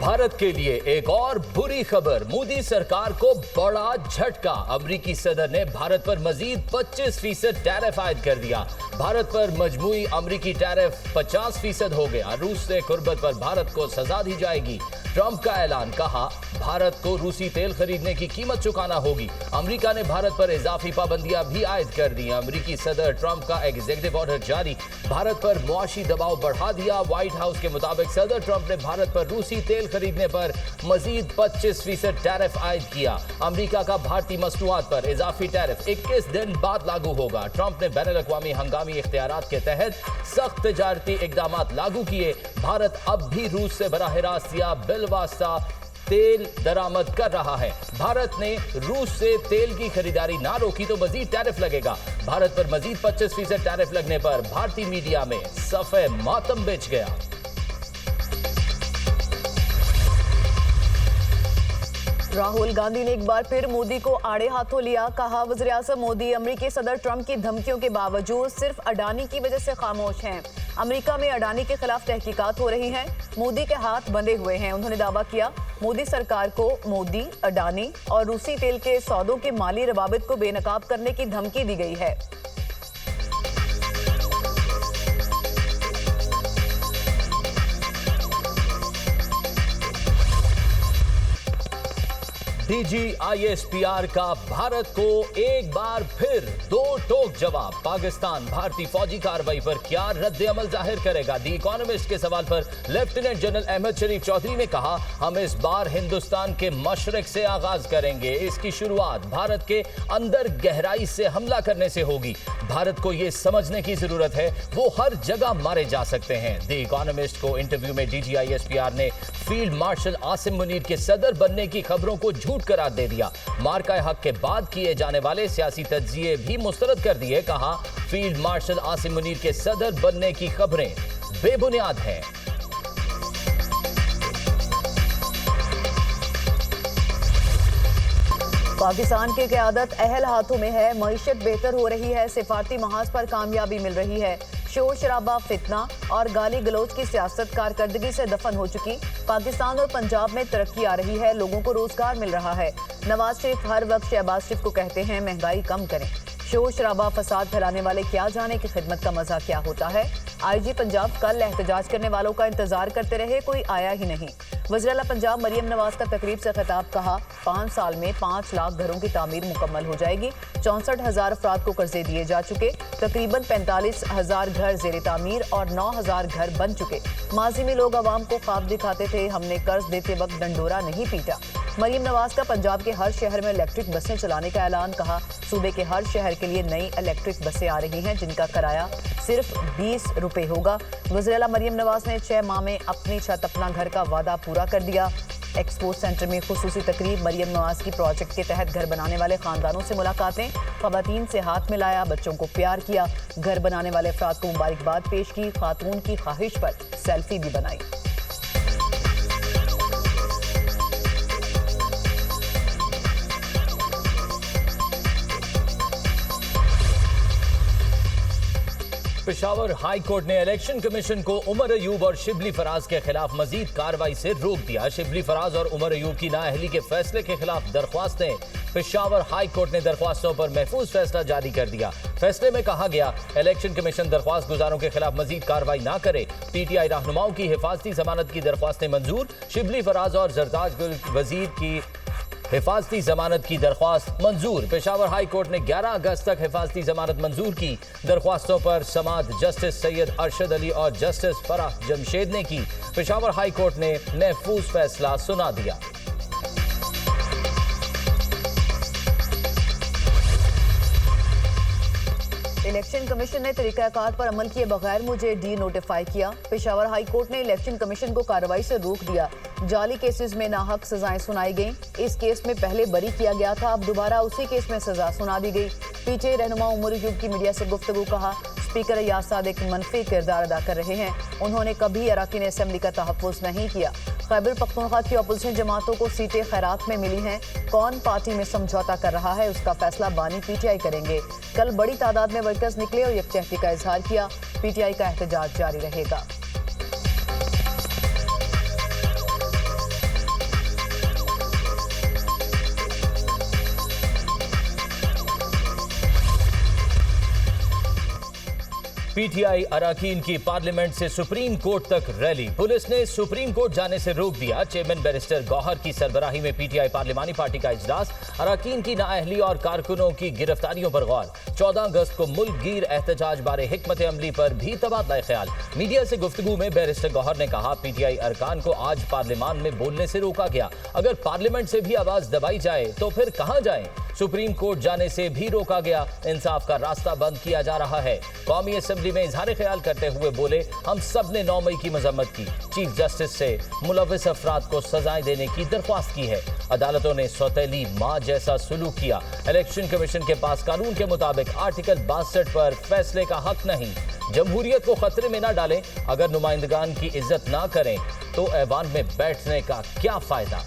भारत के लिए एक और बुरी खबर। मोदी सरकार को बड़ा झटका। अमेरिकी सदर ने भारत पर मजीद 25% टैरिफ आयद कर दिया। भारत पर मजमूई अमेरिकी टैरिफ 50% हो गया। रूस से कुर्बत पर भारत को सजा दी जाएगी। ट्रंप का ऐलान, कहा भारत को रूसी तेल खरीदने की कीमत चुकाना होगी। अमेरिका ने भारत पर इजाफी पाबंदियां भी आयद कर दी। अमेरिकी सदर ट्रंप का एग्जीक्यूटिव ऑर्डर जारी, भारत पर मुआशी दबाव बढ़ा दिया। व्हाइट हाउस के मुताबिक सदर ट्रंप ने भारत पर रूसी तेल खरीदने पर मजीद 25% टैरिफ आयद किया। अमेरिका का भारतीय मसनूआत पर इजाफी टैरिफ 21 दिन बाद लागू होगा। ट्रंप ने बैनुल-अक़वामी हंगामी इख्तियारात के तहत सख्त तजारती इकदाम लागू किए। भारत अब भी रूस से बराह रास्त या बिलवास्ता तेल दरामद कर रहा है। भारत ने रूस से तेल की खरीदारी ना रोकी तो मजीद टैरिफ लगेगा। भारत पर मजीद 25% टैरिफ लगने पर भारतीय मीडिया में सफ़े मातम बिछ गया। राहुल गांधी ने एक बार फिर मोदी को आड़े हाथों लिया। कहा, वज़ीर-ए-आज़म मोदी अमेरिकी सदर ट्रंप की धमकियों के बावजूद सिर्फ अडानी की वजह से खामोश हैं। अमेरिका में अडानी के खिलाफ तहकीकात हो रही हैं। मोदी के हाथ बंधे हुए हैं। उन्होंने दावा किया, मोदी सरकार को मोदी, अडानी और रूसी तेल के सौदों के माली रवाबित को बेनकाब करने की धमकी दी गई है। DGISPR का भारत को एक बार फिर दो टोक जवाब। पाकिस्तान भारतीय फौजी कार्रवाई पर क्या रद्द अमल जाहिर करेगा। दी इकोनॉमिस्ट के सवाल पर लेफ्टिनेंट जनरल अहमद शरीफ चौधरी ने कहा, हम इस बार हिंदुस्तान के मशरक से आगाज करेंगे। इसकी शुरुआत भारत के अंदर गहराई से हमला करने से होगी। भारत को यह समझने की जरूरत है वो हर जगह मारे जा सकते हैं। दी इकोनॉमिस्ट को इंटरव्यू में DGISPR ने फील्ड मार्शल आसिम मुनीर के सदर बनने की खबरों को झूठ करार दे दिया। मार्का हक के बाद किए जाने वाले सियासी तज्जिए भी मुस्तरद कर दिए। कहा, फील्ड मार्शल आसिम मुनीर के सदर बनने की खबरें बेबुनियाद हैं। पाकिस्तान की क़यादत अहल हाथों में है। मईशत बेहतर हो रही है। सिफारती महाज पर कामयाबी मिल रही है। शोर शराबा, फितना और गाली गलौज की सियासत कारकर्दगी से दफन हो चुकी। पाकिस्तान और पंजाब में तरक्की आ रही है। लोगों को रोजगार मिल रहा है। नवाज शरीफ हर वक्त शहबाज शरीफ को कहते हैं महंगाई कम करें। शोर शराबा, फसाद फैलाने वाले क्या जाने कि खिदमत का मजा क्या होता है। IG पंजाब कल एहतजाज करने वालों का इंतजार करते रहे, कोई आया ही नहीं। वज़ीर-ए-आला पंजाब मरियम नवाज का तकरीब से खिताब, कहा 5 साल में 5 लाख घरों की तामीर मुकम्मल हो जाएगी। 64,000 अफराद को कर्जे दिए जा चुके। तकरीबन 45,000 घर ज़ेरे तामीर और 9,000 घर बन चुके। माजी में लोग आवाम को ख्वाब दिखाते थे, हमने कर्ज देते वक्त डंडोरा नहीं पीटा। मरियम नवाज का पंजाब के हर शहर में इलेक्ट्रिक बसें चलाने का ऐलान। कहा, सूबे के हर शहर के लिए नई इलेक्ट्रिक बसें आ रही हैं जिनका किराया सिर्फ 20 रुपए होगा। वज़ीर-ए-आला मरियम नवाज ने 6 माह में अपनी छत अपना घर का वादा पूरा कर दिया। एक्सपो सेंटर में खुसूसी तकरीब। मरियम नवाज की प्रोजेक्ट के तहत घर बनाने वाले खानदानों से मुलाकातें। ख़वातीन से हाथ मिलाया, बच्चों को प्यार किया। घर बनाने वाले अफराद को मुबारकबाद पेश की। खातून की ख्वाहिश पर सेल्फी भी बनाई। पेशावर हाई कोर्ट ने इलेक्शन कमीशन को उमर अयूब और शिबली फराज के खिलाफ मजीद कार्रवाई से रोक दिया। शिबली फराज और उमर अयूब की नाअहली के फैसले के खिलाफ दरख्वास्तें। पेशावर हाई कोर्ट ने दरख्वास्तों पर महफूज फैसला जारी कर दिया। फैसले में कहा गया, इलेक्शन कमीशन दरख्वास्त गुजारों के खिलाफ मजीद कार्रवाई ना करे। PTI रहनुमाओं की हिफाजती जमानत की दरख्वास्तें मंजूर। शिबली फराज और जरदाज वजीर की हिफाजती जमानत की दरख्वास्त मंजूर। पेशावर हाई कोर्ट ने 11 अगस्त तक हिफाजती जमानत मंजूर की। दरख्वास्तों पर समाअत जस्टिस सैयद अरशद अली और जस्टिस फराह जमशेद ने की। पेशावर हाई कोर्ट ने महफूज फैसला सुना दिया। इलेक्शन कमीशन ने तरीकाकार पर अमल किए बगैर मुझे डी नोटिफाई किया। पेशावर हाई कोर्ट ने इलेक्शन कमीशन को कार्रवाई से रोक दिया। जाली केसेस में नाहक सजाएं सुनाई गईं। इस केस में पहले बरी किया गया था, अब दोबारा उसी केस में सजा सुना दी गई। PTI रहनुमा उमर अयूब की मीडिया से गुफ्तगू। कहा, स्पीकर अय्याज साद एक मनफी किरदार अदा कर रहे हैं। उन्होंने कभी अराकीन असेंबली का तहफ़्फ़ुज़ नहीं किया। खैबर पख्तूनख्वा की अपोजिशन जमातों को सीटें खैरात में मिली हैं। कौन पार्टी में समझौता कर रहा है उसका फैसला बानी PTI करेंगे। कल बड़ी तादाद में वर्कर्स निकले और यकजहती का इजहार किया। PTI का एहतजाज जारी रहेगा। पीटीआई अराकीन की पार्लियामेंट से सुप्रीम कोर्ट तक रैली। पुलिस ने सुप्रीम कोर्ट जाने से रोक दिया। चेयरमैन बैरिस्टर गौहर की सरबराही में पीटीआई पार्लिमानी पार्टी का इजलास। अराकीन की नाअहली और कारकुनों की गिरफ्तारियों पर गौर। 14 अगस्त को मुल्कगीर एहतजाज बारे हिकमत अमली पर भी तबादला ख्याल। मीडिया से गुफ्तगू में बैरिस्टर गौहर ने कहा, पीटीआई अरकान को आज पार्लियामान में बोलने से रोका गया। अगर पार्लियामेंट से भी आवाज दबाई जाए तो फिर कहां जाएं? सुप्रीम कोर्ट जाने से भी रोका गया। इंसाफ का रास्ता बंद किया जा रहा है। कौमी असेंबली में इजहार ख्याल करते हुए बोले, हम सब ने 9 मई की मजम्मत की। चीफ जस्टिस से मुलविस अफराद को सजाएं देने की दरख्वास्त की है। अदालतों ने सौतेली मां जैसा सुलूक किया। इलेक्शन कमीशन के पास कानून के मुताबिक आर्टिकल 62 पर फैसले का हक नहीं। जमहूरियत को खतरे में न डालें। अगर नुमाइंदगान की इज्जत ना करें तो ऐवान में बैठने का क्या फायदा।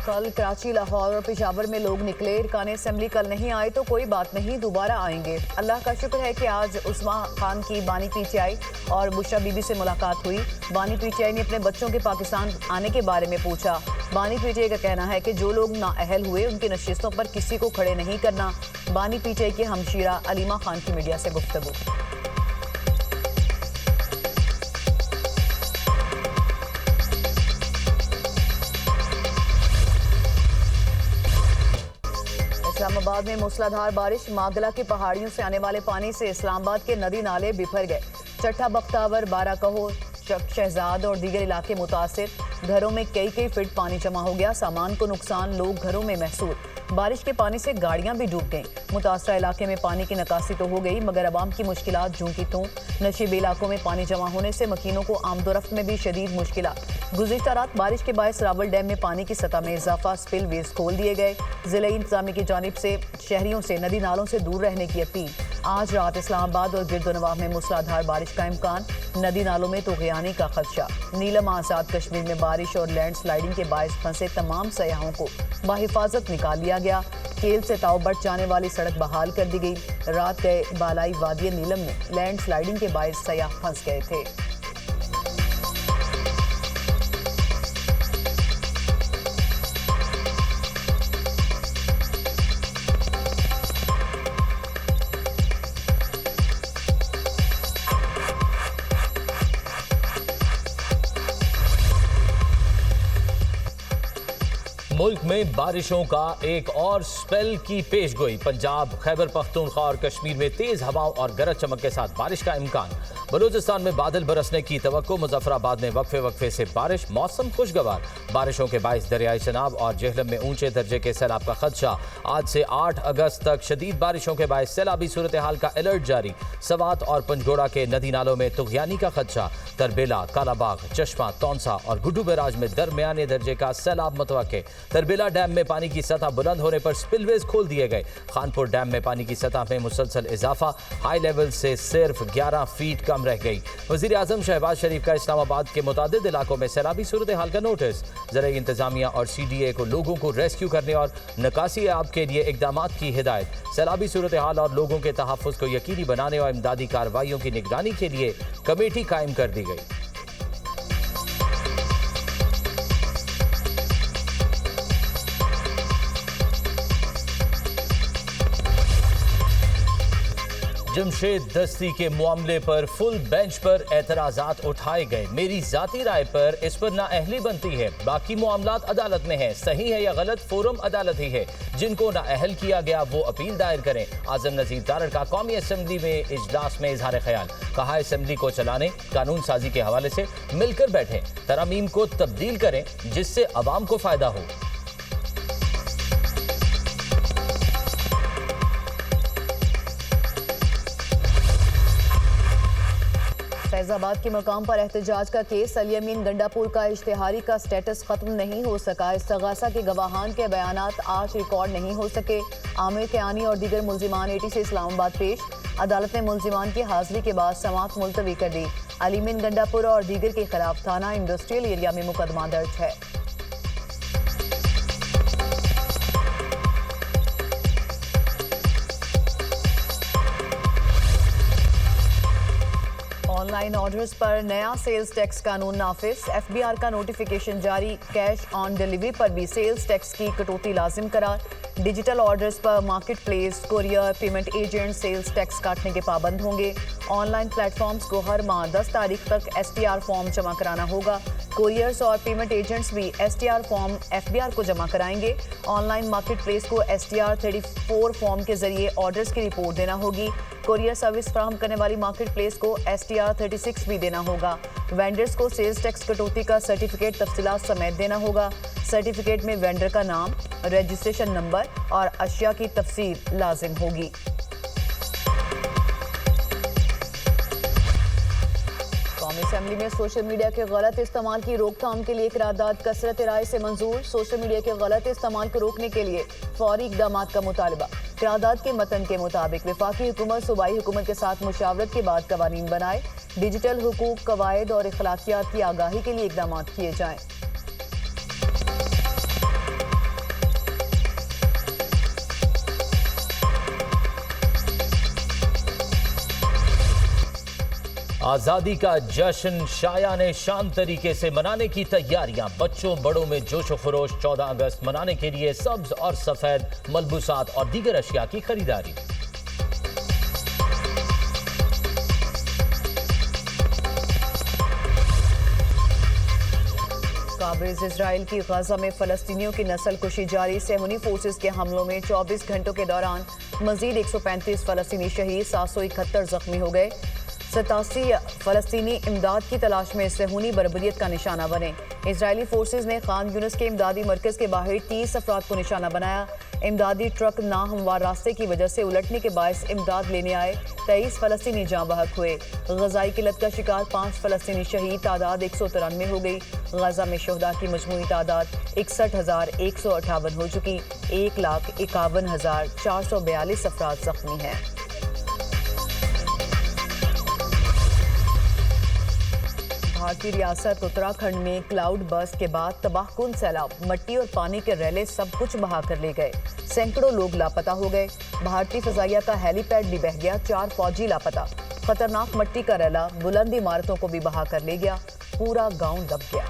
कल कराची, लाहौर और पेशावर में लोग निकले। इरकान असेंबली कल नहीं आए तो कोई बात नहीं, दोबारा आएंगे। अल्लाह का शुक्र है कि आज उस्मा खान की बानी पीटीआई और बुशरा बीबी से मुलाकात हुई। बानी पीटीआई ने अपने बच्चों के पाकिस्तान आने के बारे में पूछा। बानी पीटीआई का कहना है कि जो लोग नाअहल हुए उनकी नशिस्तों पर किसी को खड़े नहीं करना। बानी पीटीआई की हमशीरा अलीमा खान की मीडिया से गुफ्तगू। इस्लामाबाद में मूसलाधार बारिश। मागला की पहाड़ियों से आने वाले पानी से इस्लामाबाद के नदी नाले बिफर गए। चट्टा बख्तावर, बाराकहो, शहजाद और दीगर इलाके मुतासिर। घरों में कई फीट पानी जमा हो गया। सामान को नुकसान, लोग घरों में महसूर। बारिश के पानी से गाड़ियां भी डूब गईं। मुतासरा इलाके में पानी की निकासी तो हो गई मगर अवाम की मुश्किलात जूं की तूं। नशीबी इलाकों में पानी जमा होने से मकीनों को आमदोरफ्त में भी शदीद मुश्किलात। गुज़िश्ता रात बारिश के बायस रावल डैम में पानी की सतह में इजाफा। स्पिल वेज खोल दिए गए। जिला इंतजामिया की जानिब से शहरियों से नदी नालों से दूर रहने की अपील। आज रात इस्लामाबाद और गिरदोनवाह में मूसलाधार बारिश का इम्कान। नदी नालों में तूग़यानी का खदशा। नीलम आज़ाद कश्मीर में बारिश और लैंड स्लाइडिंग के बायस फंसे तमाम सयाहों को बाहिफाजत निकाल लिया गया। केल से ताओबट जाने वाली सड़क बहाल कर दी गई। रात गए बालाई वादी नीलम में लैंड स्लाइडिंग के बायस सयाह फंस गए थे। मुल्क में बारिशों का एक और स्पेल की पेशगोई। पंजाब, खैबर पख्तूनख्वा और कश्मीर में तेज हवाओं और गरज चमक के साथ बारिश का इम्कान। बलूचिस्तान में बादल बरसने की तवक्को। मुजफ्फराबाद में वक्फे से बारिश। मौसम खुशगवार। बारिशों के बायस दरियाई चनाब और जेहलम में ऊंचे दर्जे के सैलाब का खदशा। आज से 8 अगस्त तक शदीद बारिशों के बायस सैलाबी सूरत हाल का अलर्ट जारी। सवात और पंजगोड़ा के नदी नालों में तुग़यानी का खदशा। तरबेला, कालाबाग, चश्मा, तौंसा और गुड्डू बैराज में दरमियाने दर्जे का सैलाब मतवक्के। तरबेला डैम में पानी की सतह बुलंद होने पर स्पिलवेज खोल दिए गए। खानपुर डैम में पानी की सतह में मुसलसल इजाफा। हाई लेवल से सिर्फ 11 फीट कम रह गई। वज़ीर आज़म शहबाज शरीफ का इस्लामाबाद के मुतादिद इलाकों में सैलाबी सूरत हाल का नोटिस। ज़रा इंतजामिया और CDA को लोगों को रेस्क्यू करने और निकासी आब के लिए इकदामात की हिदायत। सैलाबी सूरत हाल और लोगों के तहफ़्फ़ुज़ को यकीनी बनाने और इमदादी कार्रवाइयों की निगरानी के लिए कमेटी कायम कर दी गई। जमशेद दस्ती के मामले पर फुल बेंच पर एतराज़ात उठाए गए। मेरी जाती राय पर इस पर नाअहली बनती है। बाकी मामलात अदालत में है। सही है या गलत, फोरम अदालत ही है। जिनको नाअहल किया गया वो अपील दायर करें। आजम नज़ीर तारड़ का कौमी असेंबली में इजलास में इजहार ख्याल। कहा, असेंबली को चलाने, कानून साजी के हवाले से मिलकर बैठें। तरामीम को तब्दील करें जिससे अवाम को फायदा हो। फैजाबाद के मकाम पर एहतजाज का केस। अली अमीन गंडापुर का इश्तिहारी का स्टेटस खत्म नहीं हो सका। इस्तगासा के गवाहान के बयानात आज रिकॉर्ड नहीं हो सके। आमिर कियानी और दीगर मुल्जिमान 80 से इस्लामाबाद पेश। अदालत ने मुल्जिमान की हाजिरी के बाद समाअत मुलतवी कर दी। अली अमीन गंडापुर और दीगर के खिलाफ थाना इंडस्ट्रियल एरिया में मुकदमा दर्ज है। ऑनलाइन ऑर्डर्स पर नया सेल्स टैक्स कानून नाफिज। एफबीआर का नोटिफिकेशन जारी। कैश ऑन डिलीवरी पर भी सेल्स टैक्स की कटौती लाजिम करार। डिजिटल ऑर्डर्स पर marketplace, courier, payment agent sales tax काटने के पाबंद होंगे। ऑनलाइन प्लेटफॉर्म्स को हर माह 10 तारीख तक एसटीआर फॉर्म जमा कराना होगा। कोरियर्स और पेमेंट एजेंट्स भी एसटीआर फॉर्म एफबीआर को जमा कराएंगे। ऑनलाइन मार्केट प्लेस को एसटीआर 34 फॉर्म के जरिए ऑर्डर्स की रिपोर्ट देना होगी। कोरियर सर्विस फराहम करने वाली मार्केट प्लेस को एसटीआर 36 भी देना होगा। वेंडर्स को सेल्स टैक्स कटौती का सर्टिफिकेट तफसीलात समेत देना होगा। सर्टिफिकेट में वेंडर का नाम, रजिस्ट्रेशन नंबर और अशिया की तफसील लाजिम होगी। कौमी असेंबली में सोशल मीडिया के गलत इस्तेमाल की रोकथाम के लिए करारदाद कसरत राय से मंजूर। सोशल मीडिया के गलत इस्तेमाल को रोकने के लिए फौरी इकदाम का मुतालबा। करारदाद के मतन के मुताबिक वफाकी हुकूमत सूबाई हुकूमत के साथ मुशावरत के बाद कवानीन बनाए। डिजिटल हुकूक, कवायद और इखलाकियात की आगाही के लिए इकदाम किए जाएं। आजादी का जश्न शायाने शान तरीके से मनाने की तैयारियां। बच्चों बड़ों में जोश खरोश। 14 अगस्त मनाने के लिए सब्ज और सफेद मलबूसात और दीगर अशिया की खरीदारी। काबिज इजराइल की गाजा में फलस्तीनियों की नस्ल कुशी जारी। सेहूनी फोर्सेस के हमलों में 24 घंटों के दौरान मजीद 135 फलस्तीनी शहीद, 771 जख्मी हो गए। 87 फलस्तीनी इमदाद की तलाश में सेहूनी बर्बरियत का निशाना बने। इजरायली फोर्सेस ने खान यूनिस के इमदादी मरकज के बाहर 30 अफराद को निशाना बनाया। इमदादी ट्रक नाहमवार रास्ते की वजह से उलटने के बायस इमदाद लेने आए। 23 फलस्तीनी जाँ बहक हुए। गजाई किल्लत का शिकार 5 फलस्तीनी शहीद, तादाद 193 हो गई। गजा में शहदा की मजमूई तादाद 61,158 हो चुकी। 1,51,442 अफराद जख्मी हैं। भारतीय रियासत उत्तराखंड में क्लाउड बर्स्ट के बाद तबाहकुन सैलाब, मट्टी और पानी के रैले सब कुछ बहा कर ले गए। सैकड़ों लोग लापता हो गए। भारतीय फजाइया का हेलीपैड भी बह गया। 4 फौजी लापता। खतरनाक मट्टी का रैला बुलंद इमारतों को भी बहा कर ले गया। पूरा गांव दब गया।